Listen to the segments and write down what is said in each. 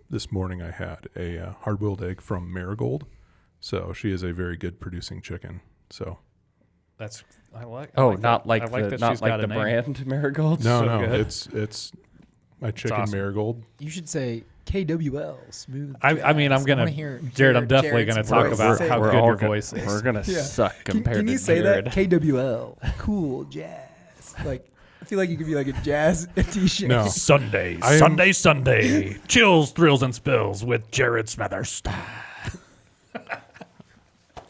this morning I had a hard-boiled egg from Marigold. So she is a very good producing chicken. So I like. Not that. like I like the that she's got a the name. brand Marigold. no, good. it's my chicken awesome. Marigold. You should say KWL, smooth. I mean, I'm jazz. gonna, wanna hear Jared. I'm definitely Jared's going to talk voice. about Say how it. good your voice is. We're gonna Yeah. suck compared Can you to say Jared. that? KWL, cool jazz. Like, I feel like you could be like a jazz DJ. No. Sunday, I am- Sunday. Chills, thrills, and spills with Jared Smethers.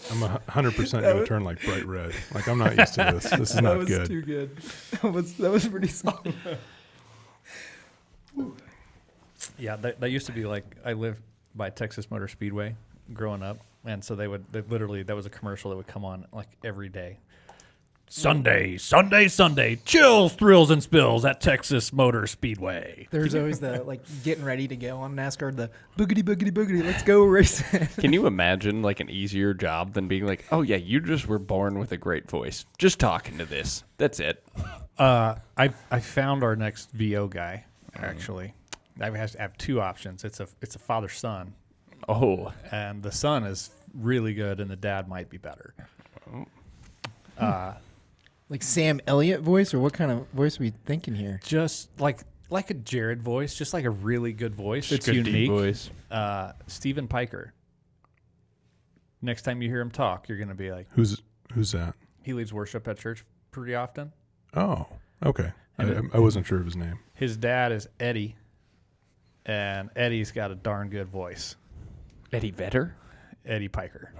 I'm 100% going to turn like bright red. Like, I'm not used to this. This is that not was good. too good. That was pretty solid. Yeah, that used to be like, I lived by Texas Motor Speedway growing up, and so they literally, that was a commercial that would come on like every day. Sunday, chills, thrills, and spills at Texas Motor Speedway. There's always the like getting ready to go on NASCAR, the boogity boogity boogity, let's go racing. Can you imagine like an easier job than being like, oh yeah, you just were born with a great voice. Just talking to this. That's it. I found our next VO guy, actually. I have two options. It's a father-son, Oh. and the son is really good, and the dad might be better. Like Sam Elliott voice, or what kind of voice are we thinking here? Just like a Jared voice, just like a really good voice. It's good deep unique. voice. Stephen Piker. Next time you hear him talk, you're going to be like, Who's that? he leads worship at church pretty often. Oh, okay. I wasn't sure of his name. His dad is Eddie, and Eddie's got a darn good voice. Eddie Vedder? Eddie Piker.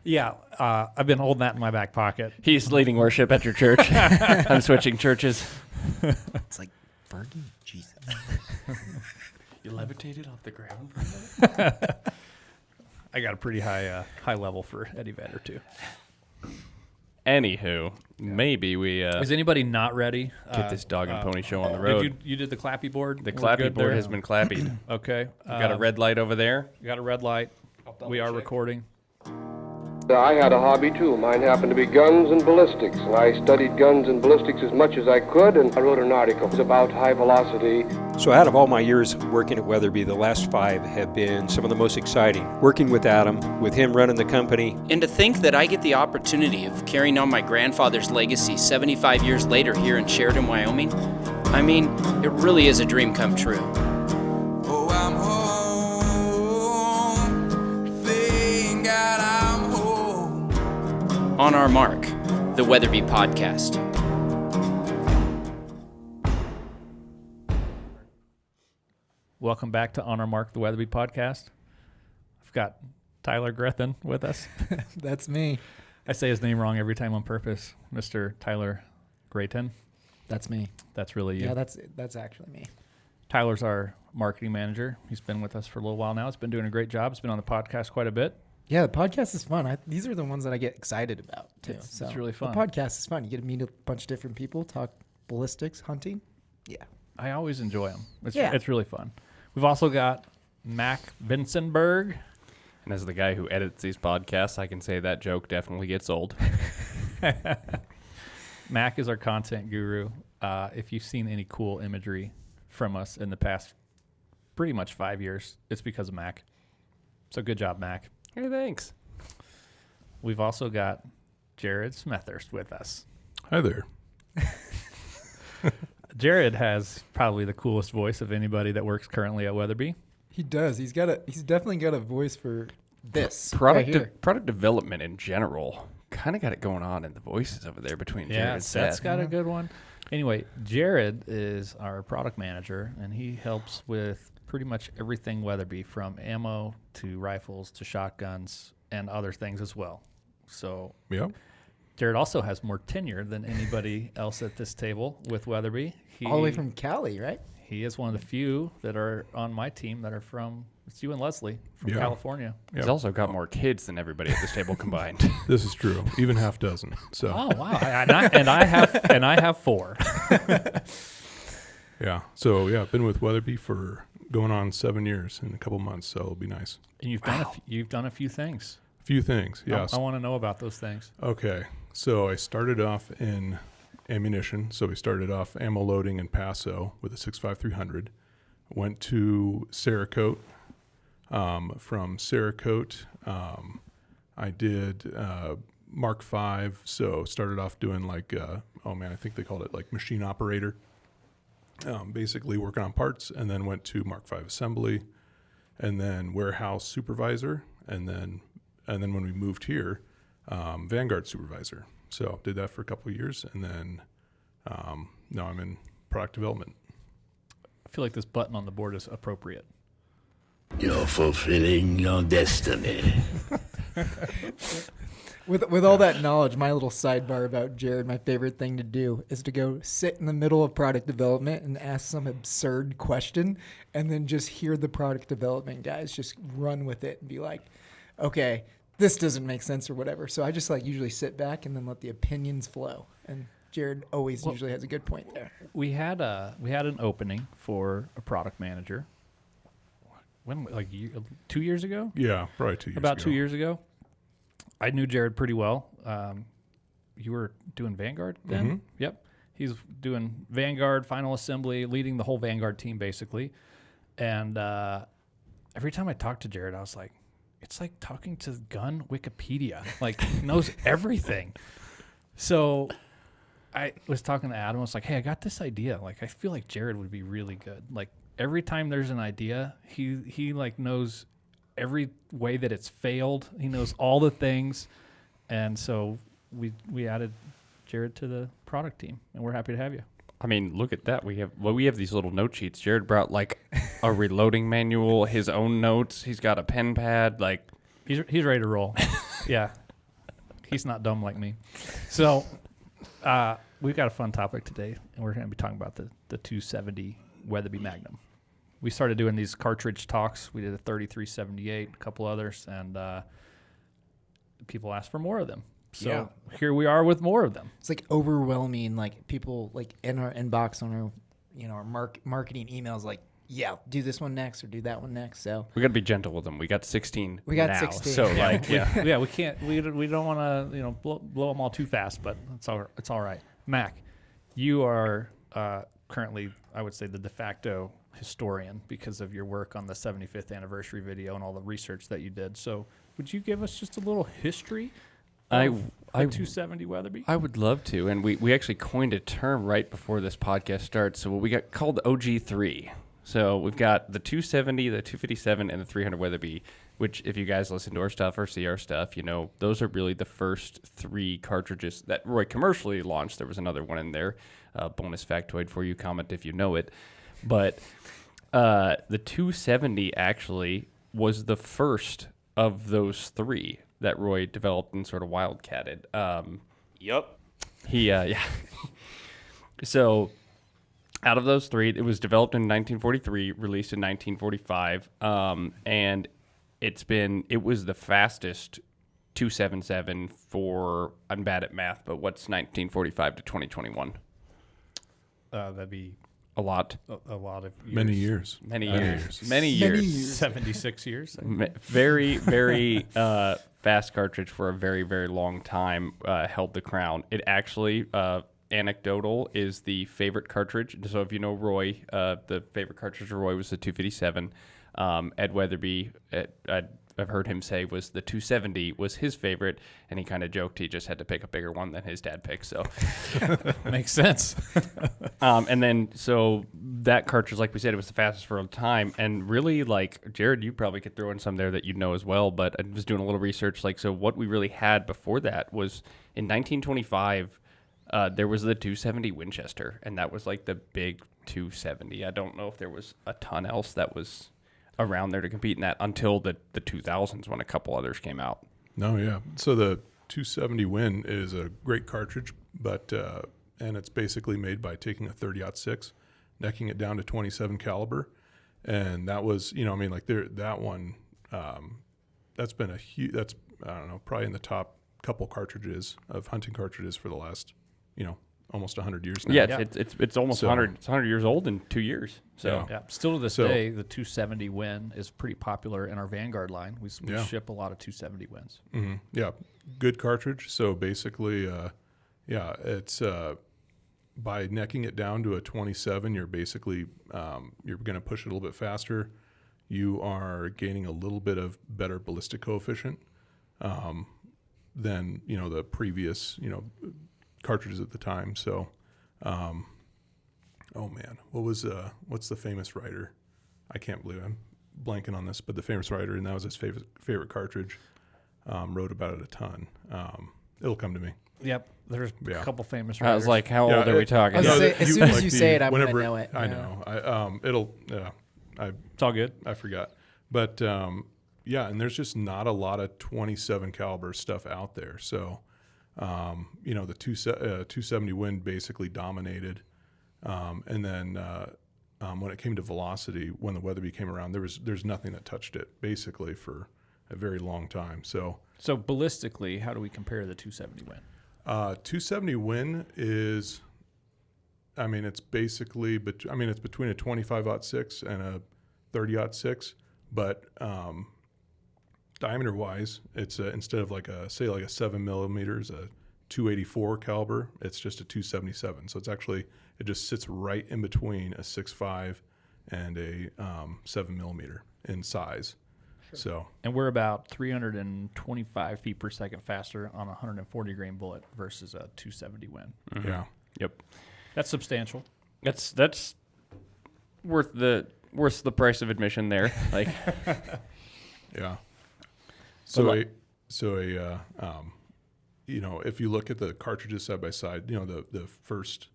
Yeah, I've been holding that in my back pocket. He's leading worship at your church. I'm switching churches. It's like Fergie, Jesus. You levitated off the ground. I got a pretty high level for Eddie Vedder too. Anywho, maybe we Is anybody not ready? get this dog and pony show on the road. You did the clappy board? The We're clappy good board there? has been clappied. Okay. Got a red light over there. Got a red light. We are recording. I had a hobby too. Mine happened to be guns and ballistics, and I studied guns and ballistics as much as I could, and I wrote an article about high velocity. So out of all my years working at Weatherby, the last 5 have been some of the most exciting. Working with Adam, with him running the company. And to think that I get the opportunity of carrying on my grandfather's legacy 75 years later here in Sheridan, Wyoming, I mean, it really is a dream come true. Oh, I'm home. Thank God I'm home. On Our Mark, the Weatherby Podcast. Welcome back to On Our Mark, the Weatherby Podcast. I've got Tyler Grethen with us. That's me. I say his name wrong every time on purpose. Mr. Tyler Grayton. That's me. That's really you. Yeah, that's actually me. Tyler's our marketing manager. He's been with us for a little while now. He's been doing a great job. He's been on the podcast quite a bit. Yeah, the podcast is fun. These are the ones that I get excited about too. It's really fun. The podcast is fun. You get to meet a bunch of different people, talk ballistics, hunting. Yeah. I always enjoy them. Yeah. It's really fun. We've also got Mac Vincenberg. And as the guy who edits these podcasts, I can say that joke definitely gets old. Mac is our content guru. If you've seen any cool imagery from us in the past pretty much 5 years, it's because of Mac. So good job, Mac. Hey, thanks. We've also got Jared Smethurst with us. Hi there. Jared has probably the coolest voice of anybody that works currently at Weatherby. He does. He's definitely got a voice for this. Product development in general. Kind of got it going on in the voices over there between Jared and Seth. Seth's got a good one. Anyway, Jared is our product manager, and he helps with pretty much everything Weatherby, from ammo to rifles to shotguns and other things as well. So Yep. Jared also has more tenure than anybody else at this table with Weatherby. All the way from Cali, right? He is one of the few that are on my team that are from, it's you and Leslie, from Yeah. California. He's also got more kids than everybody at this table combined. This is true. Even half dozen. So Oh, wow. and I have 4. yeah. So yeah, I've been with Weatherby for going on 7 years in a couple months. So it'll be nice. And you've done a few things. A few things. Yes. I want to know about those things. Okay. So I started off in ammunition. So we started off ammo loading in Paso with a 6.5300. went to Cerakote. From Cerakote, I did Mark V. So started off doing like, I think they called it like machine operator. Basically working on parts, and then went to Mark V assembly, and then warehouse supervisor, and then when we moved here, Vanguard supervisor. So did that for a couple of years, and then now I'm in product development. I feel like this button on the board is appropriate. You're fulfilling your destiny. With all that knowledge, my little sidebar about Jared, my favorite thing to do is to go sit in the middle of product development and ask some absurd question, and then just hear the product development guys just run with it and be like, okay, this doesn't make sense or whatever. So I just like usually sit back and then let the opinions flow. And Jared always usually has a good point there. We had an opening for a product manager. When, like 2 years ago? Yeah, probably 2 years ago. About 2 years ago. I knew Jared pretty well. You were doing Vanguard then? Mm-hmm. Yep. He's doing Vanguard, final assembly, leading the whole Vanguard team basically. And every time I talked to Jared, I was like, it's like talking to gun Wikipedia. Like, knows everything. So I was talking to Adam. I was like, hey, I got this idea. Like, I feel like Jared would be really good. Like, every time there's an idea, he like knows every way that it's failed. He knows all the things. And so we added Jared to the product team, and we're happy to have you. I mean, look at that. We have these little note sheets. Jared brought like a reloading manual, his own notes. He's got a pen pad. Like he's ready to roll. Yeah. He's not dumb like me. So we've got a fun topic today, and we're going to be talking about the 270 Weatherby Magnum. We started doing these cartridge talks. We did a 3378, a couple others, and people asked for more of them. So here we are with more of them. It's like overwhelming. Like people like in our inbox on our our marketing emails, like, yeah, do this one next or do that one next. So we got to be gentle with them. We got 16. We got now, 16. So like, yeah, we can't. We don't want to blow them all too fast, but it's all right. Mac, you are currently, I would say, the de facto historian because of your work on the 75th anniversary video and all the research that you did. So would you give us just a little history of the 270 Weatherby? I would love to. And we actually coined a term right before this podcast starts. So we got called OG3. So we've got the 270, the 257, and the 300 Weatherby, which if you guys listen to our stuff or see our stuff, those are really the first three cartridges that Roy commercially launched. There was another one in there. Bonus factoid for you. Comment if you know it. But the 270 actually was the first of those three that Roy developed and sort of wildcatted. Yeah. So out of those three, it was developed in 1943, released in 1945, and it was the fastest 277 for, I'm bad at math, but what's 1945 to 2021? That'd be a lot. A lot of years. Many years. Many years. 76 years. Very, very fast cartridge for a very, very long time. Held the crown. It actually, anecdotal, is the favorite cartridge. So if you know Roy, the favorite cartridge of Roy was the 257. Ed Weatherby, I've heard him say, was the 270 was his favorite, and he kind of joked he just had to pick a bigger one than his dad picked. So makes sense. And then so that cartridge, like we said, it was the fastest for a time, and really, like Jared, you probably could throw in some there that you'd know as well. But I was doing a little research, so what we really had before that was in 1925. There was the 270 Winchester, and that was like the big 270. I don't know if there was a ton else that was around there to compete in that until the 2000s when a couple others came out. No, yeah. So the 270 Win is a great cartridge, but and it's basically made by taking a 30-06, necking it down to 27 caliber, and that was that one. That's been a huge. That's probably in the top couple cartridges of hunting cartridges for the last almost 100 years now. Yeah, it's almost 100. It's 100 years old in 2 years. So yeah, still to this day, the 270 Win is pretty popular in our Vanguard line. We ship a lot of 270 Wins. Mm-hmm. Yeah, good cartridge. So basically, it's by necking it down to a 27, you're basically you're going to push it a little bit faster. You are gaining a little bit of better ballistic coefficient than the previous cartridges at the time. So, oh man, what's the famous writer? I can't believe I'm blanking on this, but the famous writer, and that was his favorite cartridge. Wrote about it a ton. It'll come to me. Yep, there's a couple famous I writers. was like, how old are we talking? As soon as you say it, I'm going to know it. I know. It's all good. I forgot. But and there's just not a lot of 27 caliber stuff out there. So, the 270 Wind basically dominated. And then when it came to velocity, when the Weatherby came around, there's nothing that touched it basically for a very long time. So ballistically, how do we compare the 270 Wind? 270 Win is, it's basically, it's between a 25-06 and a 30-06, but diameter-wise, it's instead of like a 7 millimeters, a 284 caliber, it's just a 277. So it just sits right in between a 6.5 and a 7 millimeter in size. Sure. So, and we're about 325 feet per second faster on a 140 grain bullet versus a 270 Wind. Mm-hmm. Yeah. Yep. That's substantial. That's worth the price of admission there. Like, yeah. So if you look at the cartridges side by side, the first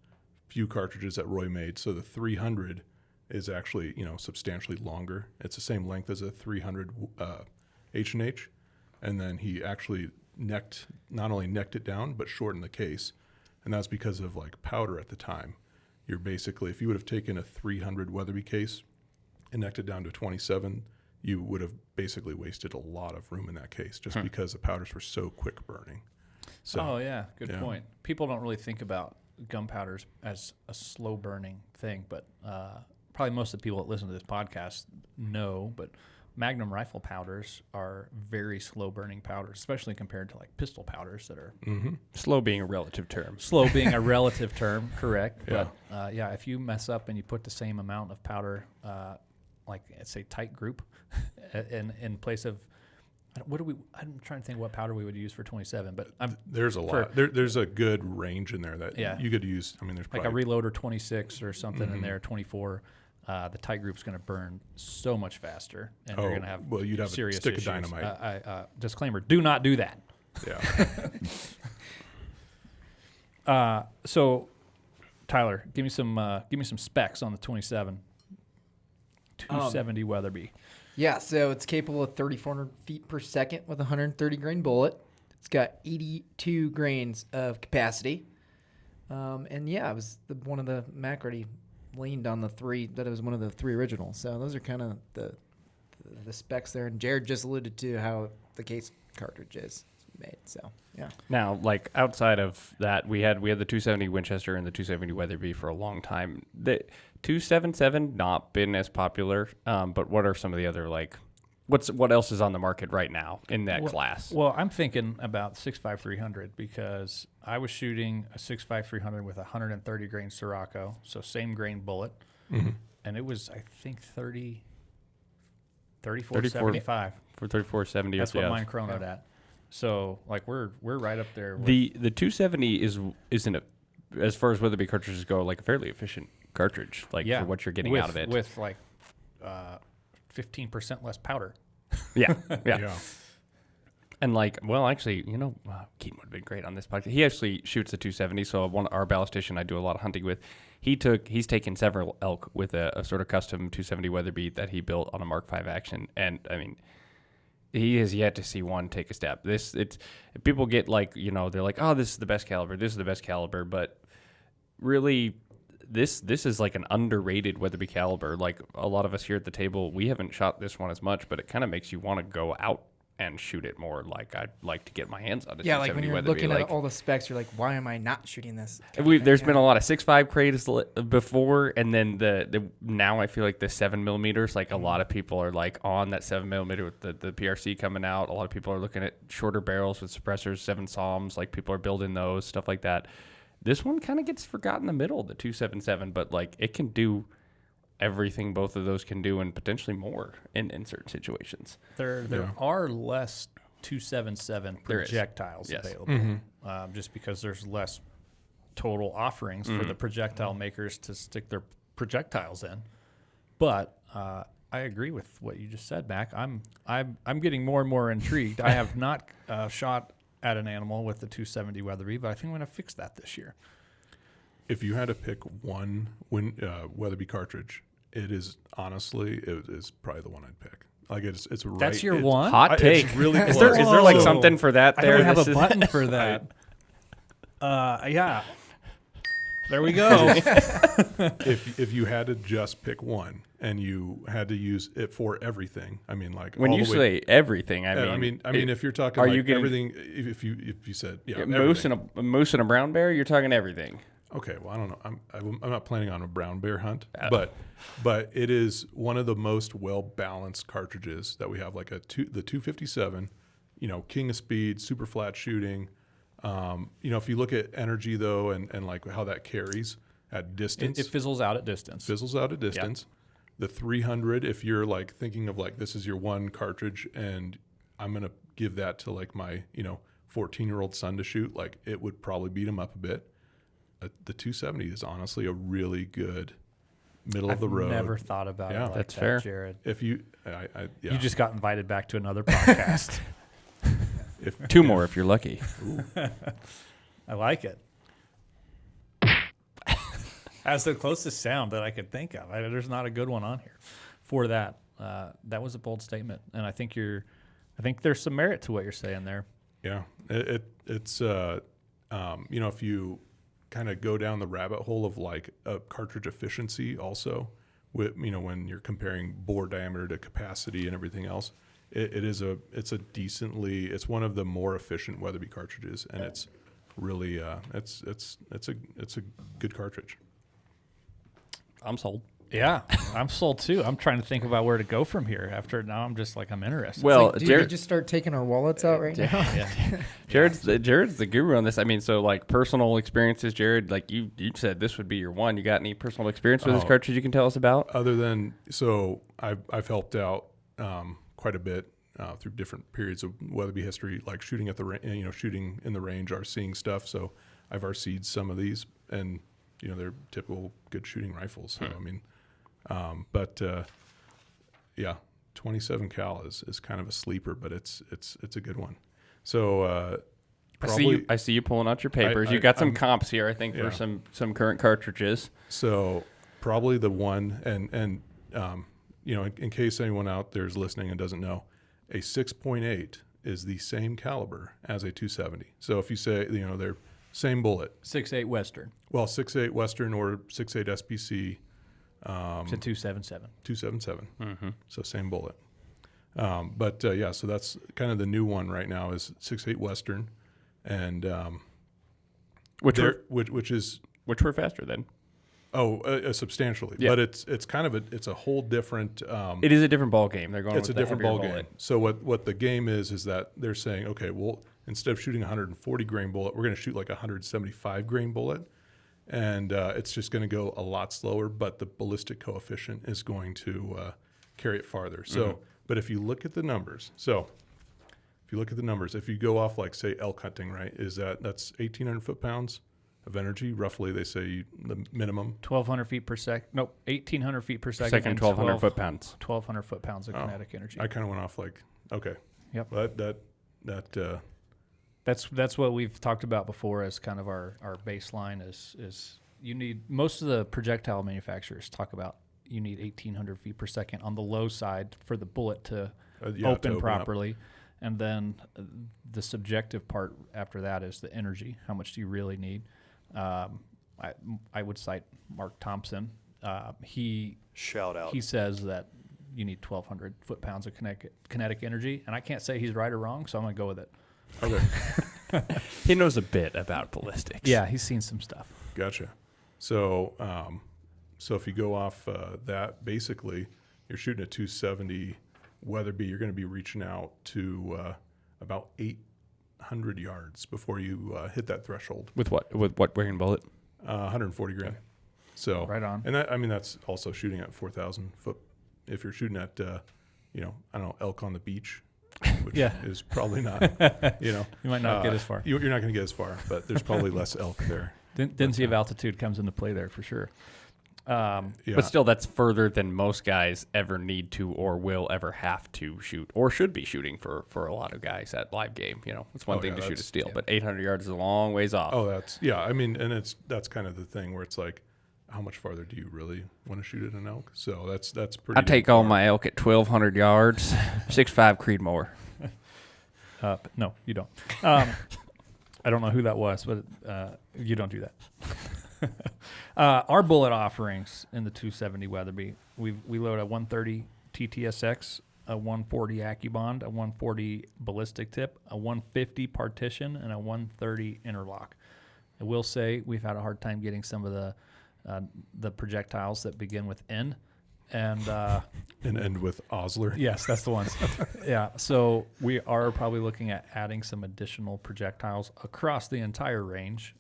few cartridges that Roy made, so the 300 is actually, substantially longer. It's the same length as a 300 H&H, and then he actually not only necked it down, but shortened the case, and that's because of like powder at the time. You're basically, if you would have taken a 300 Weatherby case and necked it down to 27, you would have basically wasted a lot of room in that case just because the powders were so quick burning. So, good point. People don't really think about gunpowders as a slow burning thing, but probably most of the people that listen to this podcast know, but Magnum rifle powders are very slow burning powders, especially compared to like pistol powders that are slow being a relative term. Slow being a relative term, correct. Yeah. But if you mess up and you put the same amount of powder, like say tight group, in place of I'm trying to think what powder we would use for 27, but there's a lot. There's a good range in there that you could use. There's like a reloader 26 or something in there, 24. The tight group's going to burn so much faster, and you're going to have you'd have serious a stick issues. of dynamite. Disclaimer: do not do that. Yeah. So, Tyler, give me some specs on the 27 270 Weatherby. Yeah, so it's capable of 3,400 feet per second with a 130 grain bullet. It's got 82 grains of capacity. It was one of the Mac already leaned on that it was one of the three originals. So those are kind of the specs there. And Jared just alluded to how the case cartridge is made. So yeah. Now, like outside of that, we had the 270 Winchester and the 270 Weatherby for a long time. The 277 not been as popular, but what are some of the other what else is on the market right now in that class? Well, I'm thinking about 6.5 300 because I was shooting a 6.5 300 with a 130 grain Sirocco, so same grain bullet, and it was I think 34.75 for 34.70. That's what mine chronoed at. So like we're right up there. The 270 isn't as far as Weatherby cartridges go, like a fairly efficient cartridge, for what you're getting out of it. With like 15% less powder. Yeah. Yeah. And Keaton would have been great on this podcast. He actually shoots the 270, so our ballistician I do a lot of hunting with. He's taken several elk with a sort of custom 270 Weatherby that he built on a Mark V action, and he has yet to see one take a step. People get they're like, oh, this is the best caliber, but really this is like an underrated Weatherby caliber. Like a lot of us here at the table, we haven't shot this one as much, but it kind of makes you want to go out and shoot it more. Like I'd like to get my hands on it. Yeah, like when you're looking at all the specs, you're like, why am I not shooting this? There's been a lot of 6.5 crates before, and then the now I feel like the 7 millimeters. Like a lot of people are like on that 7 millimeter with the PRC coming out. A lot of people are looking at shorter barrels with suppressors, 7 Psalms. Like people are building those, stuff like that. This one kind of gets forgotten in the middle, the 277, but like it can do everything both of those can do and potentially more in certain situations. There are less 277 projectiles Yes. available, just because there's less total offerings for the projectile makers to stick their projectiles in. But I agree with what you just said, Mac. I'm getting more and more intrigued. I have not shot at an animal with the 270 Weatherby, but I think I'm going to fix that this year. If you had to pick one Weatherby cartridge, it is probably the one I'd pick. Like it's right. That's your one? Hot take. It's really is close. there like something for that there? I don't have a button for that. Yeah. There we go. If you had to just pick one and you had to use it for everything, I mean, like When all you the way, say everything, I mean, if you're talking, are like you getting- everything? If you said a moose and a moose and a brown bear, you're talking everything. okay, well, I don't know. I'm not planning on a brown bear hunt, but it is one of the most well balanced cartridges that we have. Like the 257, king of speed, super flat shooting. If you look at energy though, and like how that carries at distance, It fizzles out at distance. The 300, if you're like thinking of like this is your one cartridge, and I'm gonna give that to like my 14-year-old son to shoot, like it would probably beat him up a bit. The 270 is honestly a really good middle of the road. I've never thought about it like That's that, fair. Jared. If you, You just got invited back to another podcast. Two more if you're lucky. I like it. That's the closest sound that I could think of. There's not a good one on here for that. That was a bold statement, and I think there's some merit to what you're saying there. Yeah, it's if you kind of go down the rabbit hole of like a cartridge efficiency, also with when you're comparing bore diameter to capacity and everything else, it's one of the more efficient Weatherby cartridges, and it's really it's a good cartridge. I'm sold. Yeah, I'm sold too. I'm trying to think about where to go from here. Now I'm just like I'm interested. Well, Dude, we just start taking our wallets out right now. Jared's the guru on this. I mean, so like personal experiences, Jared, like you said this would be your one. You got any personal experience with this cartridge you can tell us about? Other than, so I've helped out quite a bit through different periods of Weatherby history, like shooting at the shooting in the range, RCing stuff. So I've RC'd some of these, and they're typical good shooting rifles. So I mean, 27 cal is kind of a sleeper, but it's a good one. So I see you pulling out your papers. You got some comps here, I think, for some current cartridges. So probably the one, and in case anyone out there is listening and doesn't know, a 6.8 is the same caliber as a 270. So if you say they're same bullet, 6.8 Western. Well, 6.8 Western or 6.8 SPC. It's a 277. 277. Mm-hmm. So same bullet. So that's kind of the new one right now is 6.8 Western, and which were faster then. Substantially. Yeah. But it's kind of it's a whole different. It is a different ball game. They're going. It's with a different ball game. bullet. So what the game is that they're saying, okay, well, instead of shooting a 140 grain bullet, we're going to shoot like a 175 grain bullet, and it's just going to go a lot slower, but the ballistic coefficient is going to carry it farther. So, but if you look at the numbers, if you go off like say elk hunting, right, that's 1,800 foot-pounds of energy, roughly. They say the minimum 1,200 feet per second. Nope, 1,800 feet per second. Second, 1,200 foot-pounds. 1,200 foot-pounds of kinetic energy. I kind of went off like, okay. Yep. That's what we've talked about before as kind of our baseline is you need, most of the projectile manufacturers talk about you need 1,800 feet per second on the low side for the bullet to open properly. Up. And then the subjective part after that is the energy. How much do you really need? I would cite Mark Thompson. Shout out. He says that you need 1,200 foot-pounds of kinetic energy, and I can't say he's right or wrong, so I'm going to go with it. okay. He knows a bit about ballistics. Yeah, he's seen some stuff. Gotcha. So, if you go off that, basically, you're shooting a 270 Weatherby. You're going to be reaching out to about 8 800 yards before you hit that threshold. With what? With what weighing bullet? 140 grain. So Right on. And that, I mean, that's also shooting at 4,000 foot. If you're shooting at, I don't know, elk on the beach, which is probably not, You might not get as far. You're not going to get as far, but there's probably less elk there. Density of altitude comes into play there for sure. But still, that's further than most guys ever need to or will ever have to shoot or should be shooting for a lot of guys at live game. It's one thing to shoot a steel, but 800 yards is a long ways off. Oh, I mean, and that's kind of the thing where it's like, how much farther do you really want to shoot at an elk? So that's pretty. I take all my elk at 1,200 yards, 6.5 Creedmoor. No, you don't. I don't know who that was, but you don't do that. Our bullet offerings in the 270 Weatherby, we load a 130 TTSX, a 140 AccuBond, a 140 ballistic tip, a 150 partition, and a 130 interlock. I will say we've had a hard time getting some of the projectiles that begin with N and end with Osler. Yes, that's the ones. Yeah, so we are probably looking at adding some additional projectiles across the entire range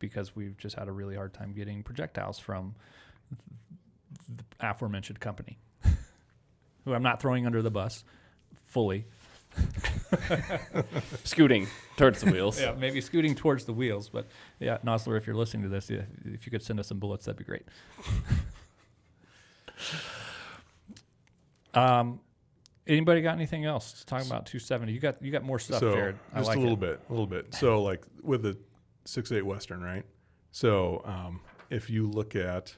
because we've just had a really hard time getting projectiles from the aforementioned company, who I'm not throwing under the bus fully. Scooting towards the wheels. Yeah, maybe scooting towards the wheels. But yeah, Nosler, if you're listening to this, if you could send us some bullets, that'd be great. Anybody got anything else to talk about 270? You got more stuff, So Jared. I just like a little bit. So like with the 6.8 Western, right? So if you look at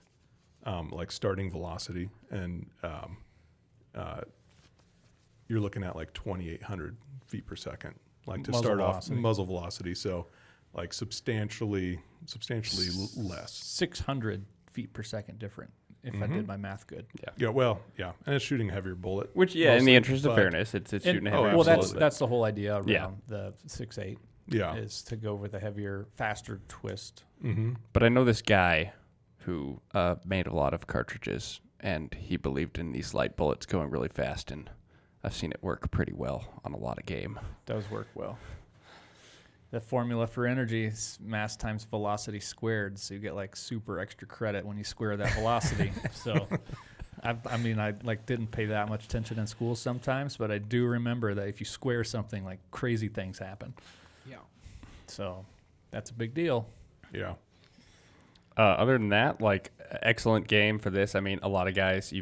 like starting velocity and you're looking at like 2,800 feet per second, like to Muzzle start velocity. off muzzle velocity. So like substantially less. 600 feet per second different, if I did my math good. Yeah. Well, yeah. And it's shooting a heavier bullet. Which, in mostly, the interest of but- fairness, it's shooting a heavier Well, bullet. that's the whole idea around Yeah. the 6.8. Yeah. Is to go with a heavier, faster twist. Mm-hmm. But I know this guy who made a lot of cartridges, and he believed in these light bullets going really fast, and I've seen it work pretty well on a lot of game. Does work well. The formula for energy is mass times velocity squared, so you get like super extra credit when you square that velocity. So, I didn't pay that much attention in school sometimes, but I do remember that if you square something, like crazy things happen. Yeah. So, that's a big deal. Yeah. Other than that, like, excellent game for this. I mean, a lot of guys,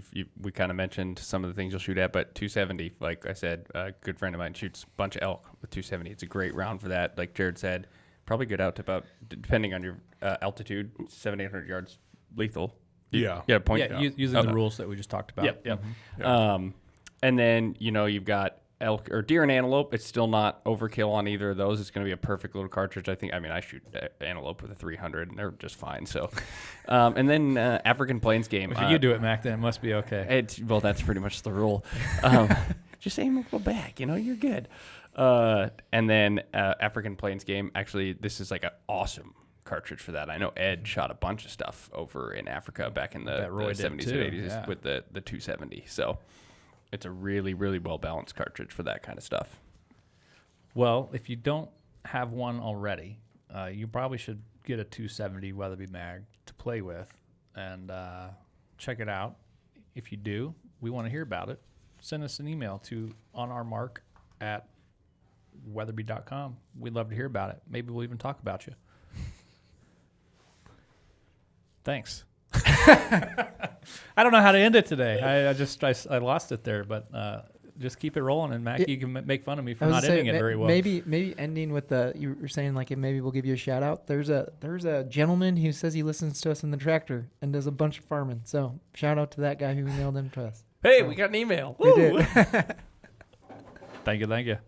we kind of mentioned some of the things you'll shoot at, but 270, like I said, a good friend of mine shoots a bunch of elk with 270. It's a great round for that. Like Jared said, probably good out to about, depending on your altitude, 700-800 yards lethal. Yeah. Yeah, point. Yeah, using the rules that we just talked about. Yep. Yeah. And then, you've got elk or deer and antelope. It's still not overkill on either of those. It's going to be a perfect little cartridge. I shoot antelope with a 300 and they're just fine. So, and then African Plains game. If you do it, Mac, then it must be okay. That's pretty much the rule. Just aim a little back, you're good. And then African Plains game. Actually, this is like an awesome cartridge for that. I know Ed shot a bunch of stuff over in Africa back in the 70s and 80s with the 270. So it's a really, really well-balanced cartridge for that kind of stuff. Well, if you don't have one already, you probably should get a 270 Weatherby Mag to play with and check it out. If you do, we want to hear about it. Send us an email to onourmark@weatherby.com. We'd love to hear about it. Maybe we'll even talk about you. Thanks. I don't know how to end it today. I lost it there, but just keep it rolling. And Mac, you can make fun of me for not ending it very well. Maybe ending with you were saying like maybe we'll give you a shout out. There's a gentleman who says he listens to us in the tractor and does a bunch of farming. So shout out to that guy who emailed him to us. Hey, we got an email. We did. Thank you.